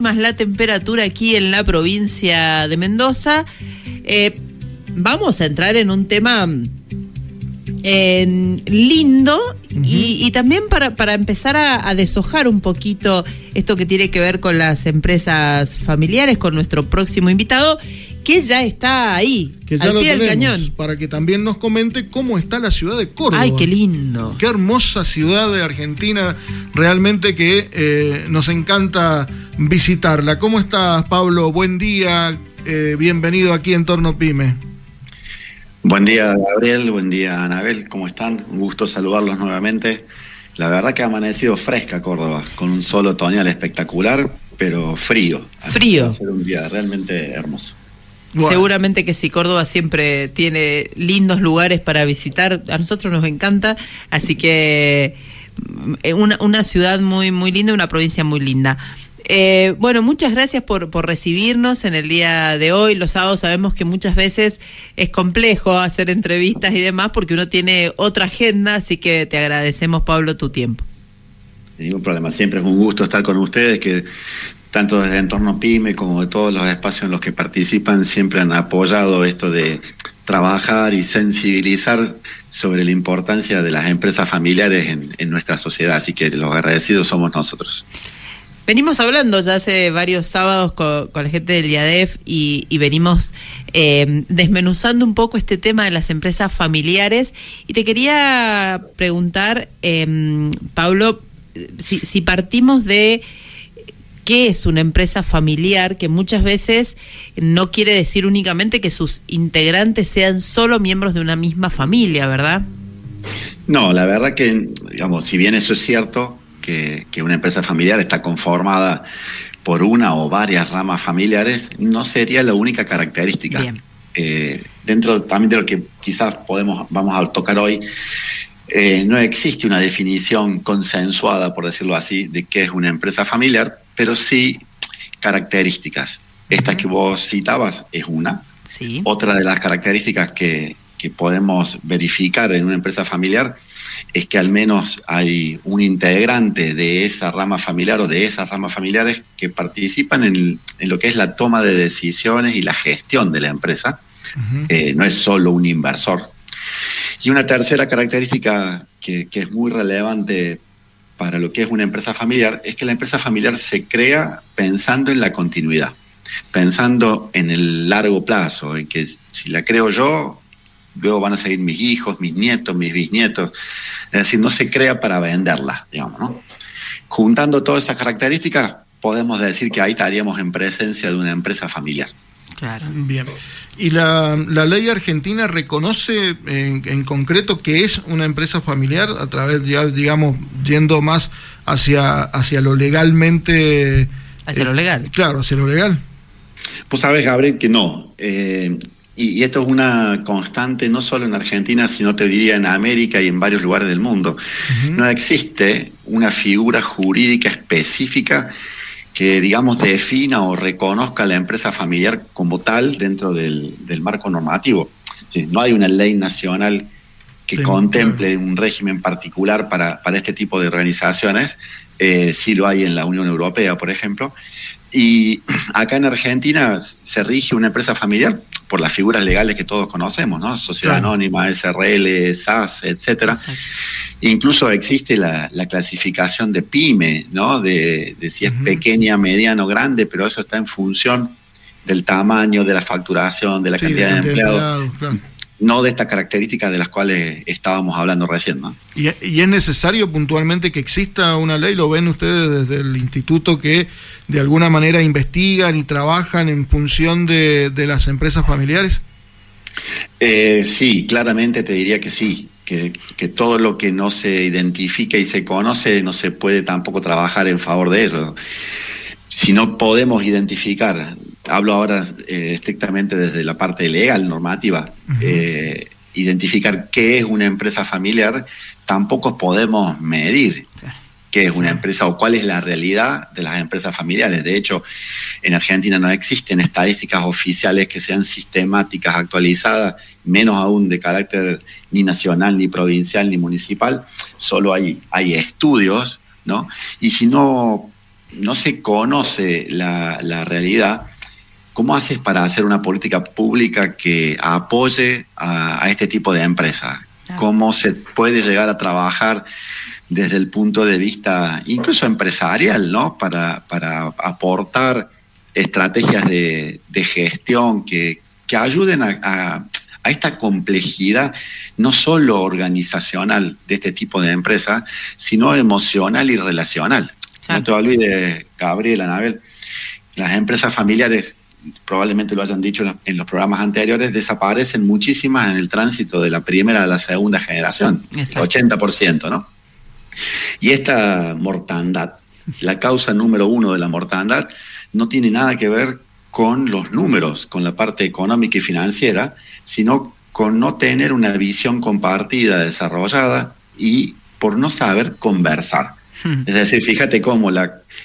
Más la temperatura aquí en la provincia de Mendoza. Vamos a entrar en un tema lindo y también para empezar a deshojar un poquito esto que tiene que ver con las empresas familiares, con nuestro próximo invitado, que ya está ahí, que ya al pie del cañón. Para que también nos comente cómo está la ciudad de Córdoba. ¡Ay, qué lindo! Qué hermosa ciudad de Argentina, realmente que nos encanta visitarla. ¿Cómo estás, Pablo? Buen día, bienvenido aquí en Entorno Pyme. Buen día, Gabriel, buen día, Anabel, ¿cómo están? Un gusto saludarlos nuevamente. La verdad que ha amanecido fresca Córdoba, con un sol otoñal espectacular, pero frío. Frío. Va a ser un día realmente hermoso. Bueno. Seguramente que sí, Córdoba siempre tiene lindos lugares para visitar, a nosotros nos encanta, así que una ciudad muy, muy linda, una provincia muy linda. Bueno, muchas gracias por recibirnos en el día de hoy. Los sábados sabemos que muchas veces es complejo hacer entrevistas y demás porque uno tiene otra agenda, así que te agradecemos, Pablo, tu tiempo. Ningún problema, siempre es un gusto estar con ustedes, que tanto desde Entorno Pyme como de todos los espacios en los que participan siempre han apoyado esto de trabajar y sensibilizar sobre la importancia de las empresas familiares en nuestra sociedad, así que los agradecidos somos nosotros. Venimos hablando ya hace varios sábados con la gente del IADEF y venimos desmenuzando un poco este tema de las empresas familiares, y te quería preguntar, Pablo, si partimos de qué es una empresa familiar, que muchas veces no quiere decir únicamente que sus integrantes sean solo miembros de una misma familia, ¿verdad? No, la verdad que, digamos, si bien eso es cierto, que una empresa familiar está conformada por una o varias ramas familiares, no sería la única característica. Dentro también de lo que quizás vamos a tocar hoy, no existe una definición consensuada, por decirlo así, de qué es una empresa familiar, pero sí características. Esta que vos citabas es una. Sí. Otra de las características que podemos verificar en una empresa familiar es que al menos hay un integrante de esa rama familiar o de esas ramas familiares que participan en lo que es la toma de decisiones y la gestión de la empresa. No es solo un inversor. Y una tercera característica que es muy relevante para lo que es una empresa familiar es que la empresa familiar se crea pensando en la continuidad, pensando en el largo plazo, en que si la creo yo, luego van a seguir mis hijos, mis nietos, mis bisnietos. Es decir, no se crea para venderla, digamos, ¿no? Juntando todas esas características, podemos decir que ahí estaríamos en presencia de una empresa familiar. Claro. Bien. ¿Y la ley argentina reconoce en concreto qué es una empresa familiar a través, ya digamos, yendo más hacia lo legalmente... Hacia lo legal. Claro, hacia lo legal. Pues sabes, Gabriel, que no. Y esto es una constante no solo en Argentina, sino te diría en América y en varios lugares del mundo. No existe una figura jurídica específica que, digamos, defina o reconozca a la empresa familiar como tal dentro del marco normativo. Sí, no hay una ley nacional que contemple un régimen particular para este tipo de organizaciones. Sí lo hay en la Unión Europea, por ejemplo. Y acá en Argentina se rige una empresa familiar por las figuras legales que todos conocemos, ¿no? Sociedad Anónima, SRL, SAS, etcétera. Incluso existe la clasificación de pyme, ¿no? De si es pequeña, mediana o grande, pero eso está en función del tamaño, de la facturación, de la cantidad de empleados. Claro. No de estas características de las cuales estábamos hablando recién, ¿no? ¿Y es necesario puntualmente que exista una ley? ¿Lo ven ustedes desde el instituto que de alguna manera investigan y trabajan en función de las empresas familiares? Sí, claramente te diría que sí, que todo lo que no se identifica y se conoce no se puede tampoco trabajar en favor de ello. Si no podemos identificar, hablo ahora estrictamente desde la parte legal, normativa, identificar qué es una empresa familiar, tampoco podemos medir qué es una empresa o cuál es la realidad de las empresas familiares. De hecho, en Argentina no existen estadísticas oficiales que sean sistemáticas, actualizadas, menos aún de carácter ni nacional, ni provincial, ni municipal. Solo hay estudios, ¿no? Y si no no se conoce la realidad, ¿cómo haces para hacer una política pública que apoye a este tipo de empresas? ¿Cómo se puede llegar a trabajar desde el punto de vista incluso empresarial, ¿no? Para aportar estrategias de gestión que ayuden a esta complejidad, no solo organizacional de este tipo de empresas, sino emocional y relacional. No te olvides, Gabriel, Anabel, las empresas familiares, probablemente lo hayan dicho en los programas anteriores, desaparecen muchísimas en el tránsito de la primera a la segunda generación, exacto. 80%, ¿no? Y esta mortandad, la causa número 1 de la mortandad, no tiene nada que ver con los números, con la parte económica y financiera, sino con no tener una visión compartida, desarrollada, y por no saber conversar. Es decir, fíjate cómo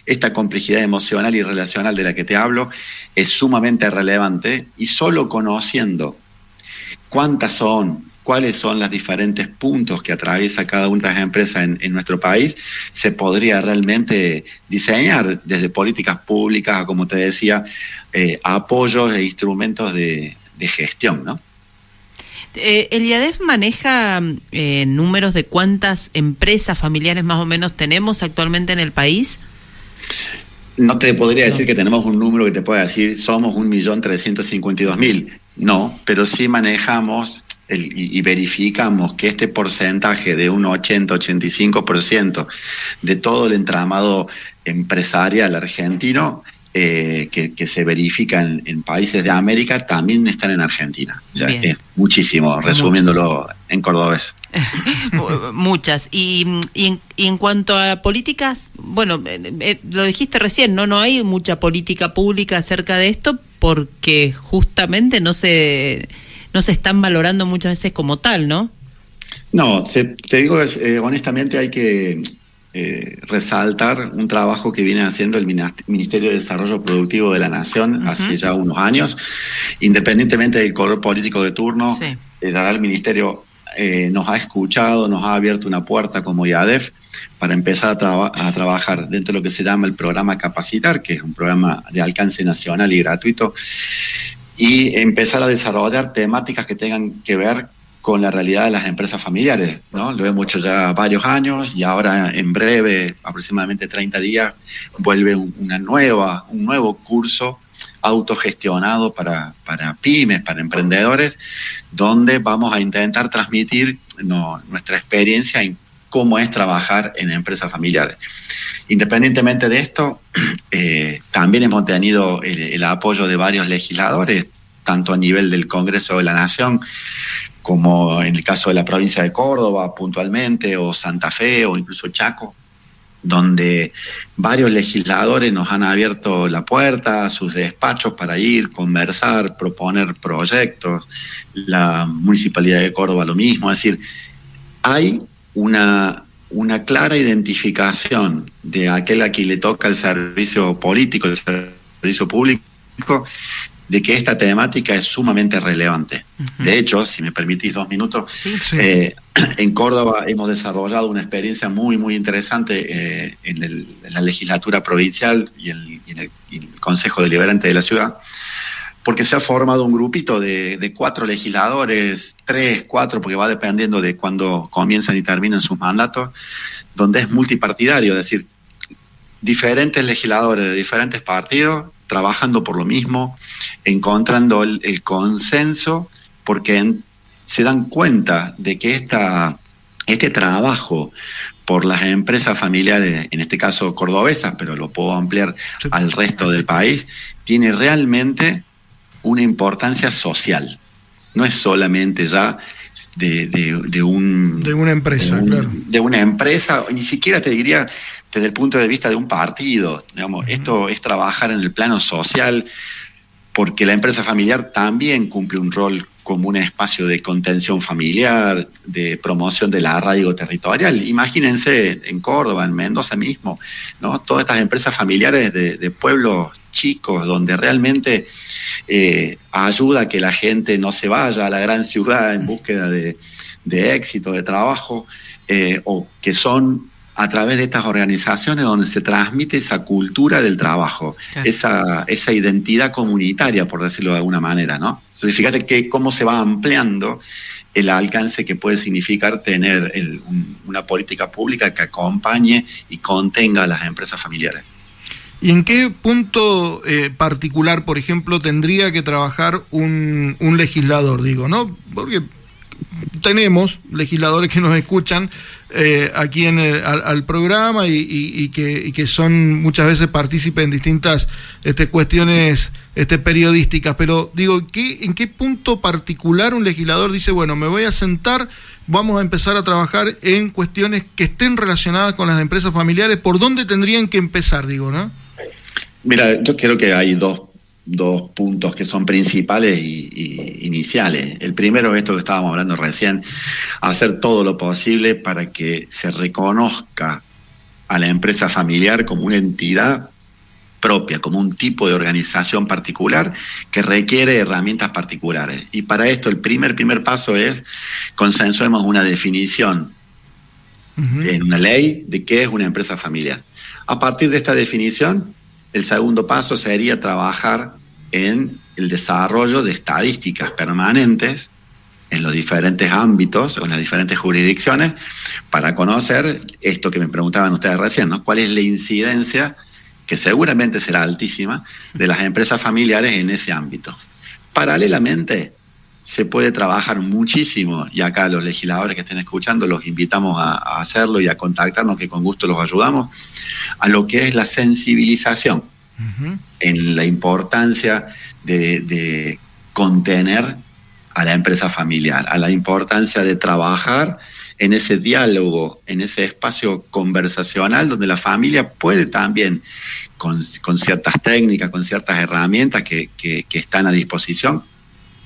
esta complejidad emocional y relacional de la que te hablo es sumamente relevante, y solo conociendo cuáles son los diferentes puntos que atraviesa cada una de las empresas en nuestro país, se podría realmente diseñar desde políticas públicas a, como te decía, apoyos e instrumentos de gestión, ¿no? ¿El IADEF maneja números de cuántas empresas familiares más o menos tenemos actualmente en el país? No te podría decir que tenemos un número que te pueda decir somos 1.352.000. No, pero sí manejamos y verificamos que este porcentaje de un 80-85% de todo el entramado empresarial argentino que se verifica en países de América también están en Argentina. O sea, es muchísimo, resumiéndolo en cordobés. Muchas. Y en cuanto a políticas, bueno, lo dijiste recién, no hay mucha política pública acerca de esto porque justamente no se están valorando muchas veces como tal, ¿no? No, te digo honestamente, hay que resaltar un trabajo que viene haciendo el Ministerio de Desarrollo Productivo de la Nación hace ya unos años, independientemente del color político de turno. Sí. El Ministerio nos ha escuchado, nos ha abierto una puerta como IADEF para empezar a trabajar dentro de lo que se llama el programa Capacitar, que es un programa de alcance nacional y gratuito, y empezar a desarrollar temáticas que tengan que ver con la realidad de las empresas familiares, ¿no? Lo hemos hecho ya varios años y ahora en breve, aproximadamente 30 días, vuelve un nuevo curso autogestionado para pymes, para emprendedores, donde vamos a intentar transmitir nuestra experiencia en cómo es trabajar en empresas familiares. Independientemente de esto, también hemos tenido el apoyo de varios legisladores, tanto a nivel del Congreso de la Nación, como en el caso de la provincia de Córdoba puntualmente, o Santa Fe, o incluso Chaco, donde varios legisladores nos han abierto la puerta a sus despachos para ir, conversar, proponer proyectos. La Municipalidad de Córdoba lo mismo. Es decir, hay una clara identificación de aquel a quien le toca el servicio político, el servicio público, de que esta temática es sumamente relevante. De hecho, si me permitís 2 minutos, en Córdoba hemos desarrollado una experiencia muy, muy interesante en la legislatura provincial y en el Consejo Deliberante de la ciudad, porque se ha formado un grupito de 4 legisladores, 3, 4, porque va dependiendo de cuándo comienzan y terminan sus mandatos, donde es multipartidario, es decir, diferentes legisladores de diferentes partidos trabajando por lo mismo, encontrando el consenso, porque se dan cuenta de que este trabajo por las empresas familiares, en este caso cordobesas, pero lo puedo ampliar al resto del país, tiene realmente una importancia social. No es solamente ya de una empresa, claro. De una empresa, ni siquiera te diría desde el punto de vista de un partido. Digamos, esto es trabajar en el plano social, porque la empresa familiar también cumple un rol como un espacio de contención familiar, de promoción del arraigo territorial. Imagínense en Córdoba, en Mendoza mismo, ¿no? Todas estas empresas familiares de pueblos chicos, donde realmente ayuda a que la gente no se vaya a la gran ciudad en búsqueda de éxito, de trabajo, o que son a través de estas organizaciones donde se transmite esa cultura del trabajo, claro, esa identidad comunitaria, por decirlo de alguna manera, ¿no? Entonces, fíjate cómo se va ampliando el alcance que puede significar tener una política pública que acompañe y contenga a las empresas familiares. ¿Y en qué punto particular, por ejemplo, tendría que trabajar un legislador, digo, ¿no? Porque tenemos legisladores que nos escuchan aquí al programa y que son muchas veces partícipes en distintas cuestiones periodísticas, pero digo, ¿en qué punto particular un legislador dice, bueno, me voy a sentar, vamos a empezar a trabajar en cuestiones que estén relacionadas con las empresas familiares? ¿Por dónde tendrían que empezar, digo, no? Mira, yo creo que hay dos puntos que son principales y iniciales. El primero es esto que estábamos hablando recién, hacer todo lo posible para que se reconozca a la empresa familiar como una entidad propia, como un tipo de organización particular que requiere herramientas particulares. Y para esto el primer paso es consensuemos una definición en una ley de qué es una empresa familiar. A partir de esta definición, el segundo paso sería trabajar en el desarrollo de estadísticas permanentes en los diferentes ámbitos o en las diferentes jurisdicciones para conocer esto que me preguntaban ustedes recién, ¿no? ¿Cuál es la incidencia, que seguramente será altísima, de las empresas familiares en ese ámbito? Paralelamente, se puede trabajar muchísimo, y acá los legisladores que estén escuchando los invitamos a hacerlo y a contactarnos, que con gusto los ayudamos, a lo que es la sensibilización en la importancia de contener a la empresa familiar, a la importancia de trabajar en ese diálogo, en ese espacio conversacional donde la familia puede también, con ciertas técnicas, con ciertas herramientas que están a disposición,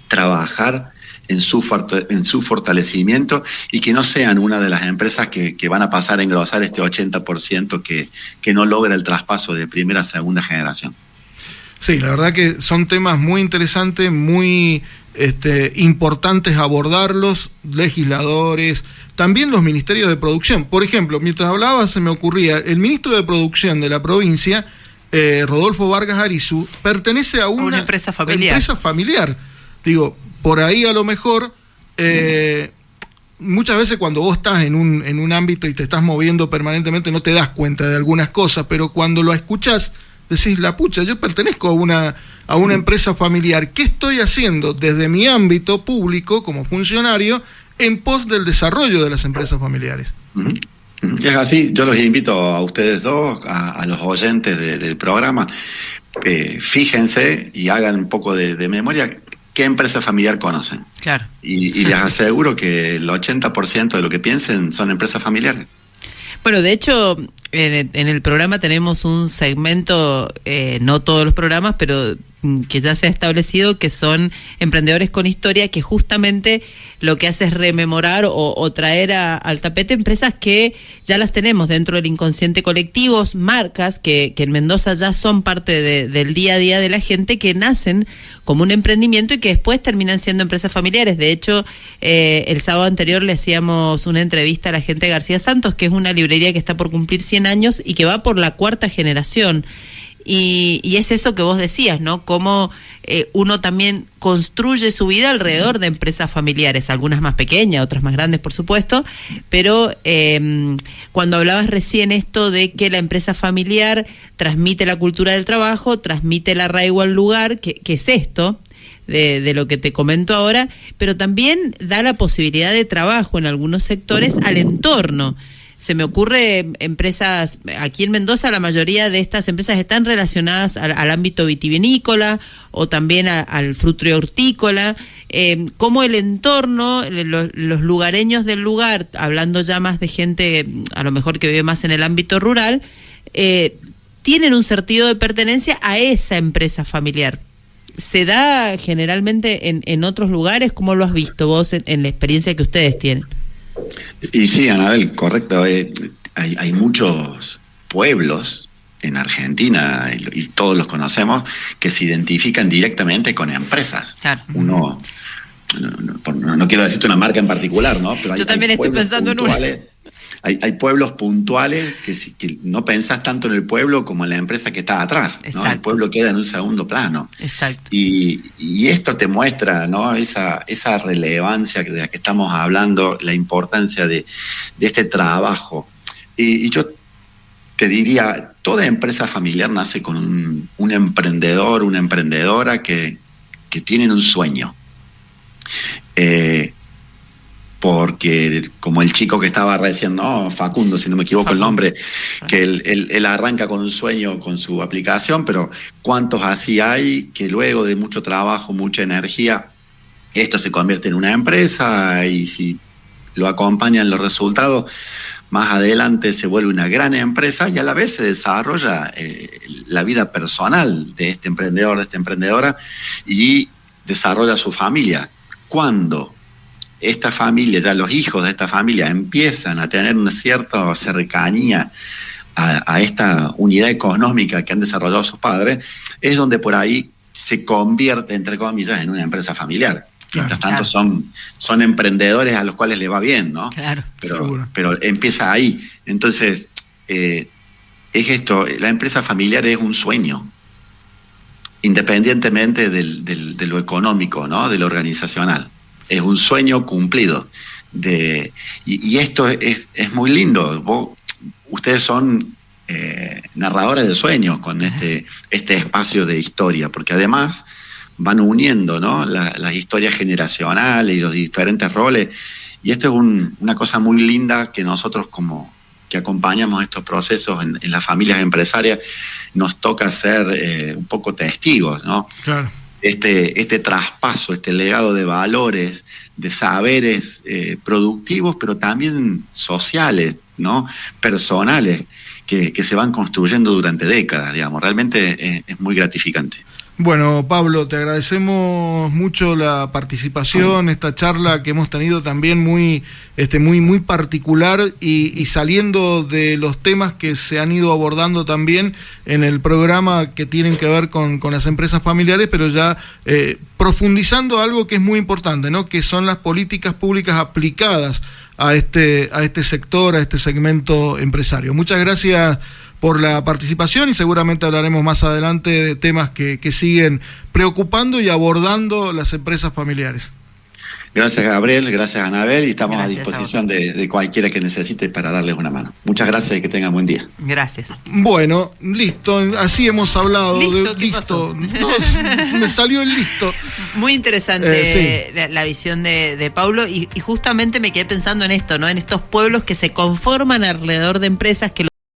trabajar en su fortalecimiento y que no sean una de las empresas que van a pasar a engrosar este 80% que no logra el traspaso de primera a segunda generación. Sí, la verdad que son temas muy interesantes, muy importantes abordarlos, legisladores, también los ministerios de producción. Por ejemplo, mientras hablaba se me ocurría, el ministro de producción de la provincia, Rodolfo Vargas Arizú, pertenece a una empresa familiar. Digo, por ahí a lo mejor, muchas veces cuando vos estás en un ámbito y te estás moviendo permanentemente no te das cuenta de algunas cosas, pero cuando lo escuchás decís, la pucha, yo pertenezco a una empresa familiar. ¿Qué estoy haciendo desde mi ámbito público como funcionario en pos del desarrollo de las empresas familiares? Es así, yo los invito a ustedes dos, a los oyentes del programa, fíjense y hagan un poco de memoria. ¿Qué empresa familiar conocen? Claro. Y les aseguro que el 80% de lo que piensen son empresas familiares. Bueno, de hecho, en el programa tenemos un segmento, no todos los programas, pero que ya se ha establecido, que son emprendedores con historia, que justamente lo que hace es rememorar o traer al tapete empresas que ya las tenemos dentro del inconsciente colectivo, marcas que en Mendoza ya son parte del día a día de la gente, que nacen como un emprendimiento y que después terminan siendo empresas familiares. De hecho, el sábado anterior le hacíamos una entrevista a la gente de García Santos, que es una librería que está por cumplir 100 años y que va por la 4ª generación. Y es eso que vos decías, ¿no? Cómo uno también construye su vida alrededor de empresas familiares, algunas más pequeñas, otras más grandes, por supuesto, pero cuando hablabas recién esto de que la empresa familiar transmite la cultura del trabajo, transmite el arraigo al lugar, que es esto, de lo que te comento ahora, pero también da la posibilidad de trabajo en algunos sectores al entorno. Se me ocurre empresas, aquí en Mendoza la mayoría de estas empresas están relacionadas al ámbito vitivinícola o también al frutero hortícola, como el entorno, los lugareños del lugar, hablando ya más de gente a lo mejor que vive más en el ámbito rural, tienen un sentido de pertenencia a esa empresa familiar. ¿Se da generalmente en otros lugares? ¿Cómo lo has visto vos en la experiencia que ustedes tienen? Y sí, Anabel, correcto. Hay muchos pueblos en Argentina, y todos los conocemos, que se identifican directamente con empresas. Claro. Uno, no quiero decirte una marca en particular, ¿no? Pero yo también estoy pensando en una. hay pueblos puntuales que no pensás tanto en el pueblo como en la empresa que está atrás, ¿no? El pueblo queda en un segundo plano. Exacto. Y esto te muestra, ¿no? esa relevancia de la que estamos hablando, la importancia de este trabajo. Y yo te diría, toda empresa familiar nace con un emprendedor, una emprendedora que tienen un sueño. Porque como el chico que estaba recién, no, Facundo, si no me equivoco el nombre, que él arranca con un sueño con su aplicación, pero ¿cuántos así hay que luego de mucho trabajo, mucha energía, esto se convierte en una empresa y si lo acompañan los resultados, más adelante se vuelve una gran empresa y a la vez se desarrolla la vida personal de este emprendedor, de esta emprendedora y desarrolla su familia. Cuando esta familia, ya los hijos de esta familia empiezan a tener una cierta cercanía a esta unidad económica que han desarrollado sus padres, es donde por ahí se convierte, entre comillas, en una empresa familiar. Mientras tanto son emprendedores a los cuales le va bien, ¿no? Claro, pero empieza ahí. Entonces, es esto, la empresa familiar es un sueño, independientemente de lo económico, ¿no? De lo organizacional. Es un sueño cumplido. Y esto es muy lindo. Ustedes son narradores de sueños con este espacio de historia, porque además van uniendo, ¿no? Las historias generacionales y los diferentes roles. Y esto es una cosa muy linda que nosotros como que acompañamos estos procesos en las familias empresarias nos toca ser un poco testigos, ¿no? Claro. Este traspaso, este legado de valores, de saberes productivos, pero también sociales, ¿no? Personales, que se van construyendo durante décadas, digamos. Realmente es muy gratificante. Bueno, Pablo, te agradecemos mucho la participación, esta charla que hemos tenido también muy particular y saliendo de los temas que se han ido abordando también en el programa que tienen que ver con las empresas familiares, pero ya profundizando algo que es muy importante, ¿no? Que son las políticas públicas aplicadas a este sector, a este segmento empresario. Muchas gracias por la participación y seguramente hablaremos más adelante de temas que siguen preocupando y abordando las empresas familiares. Gracias, Gabriel, gracias, Anabel, y estamos a disposición de cualquiera que necesite para darles una mano. Muchas gracias y que tengan buen día. Gracias. Bueno, listo, así hemos hablado. Listo. No, me salió el listo. Muy interesante la visión de Pablo y justamente me quedé pensando en esto, ¿no? En estos pueblos que se conforman alrededor de empresas que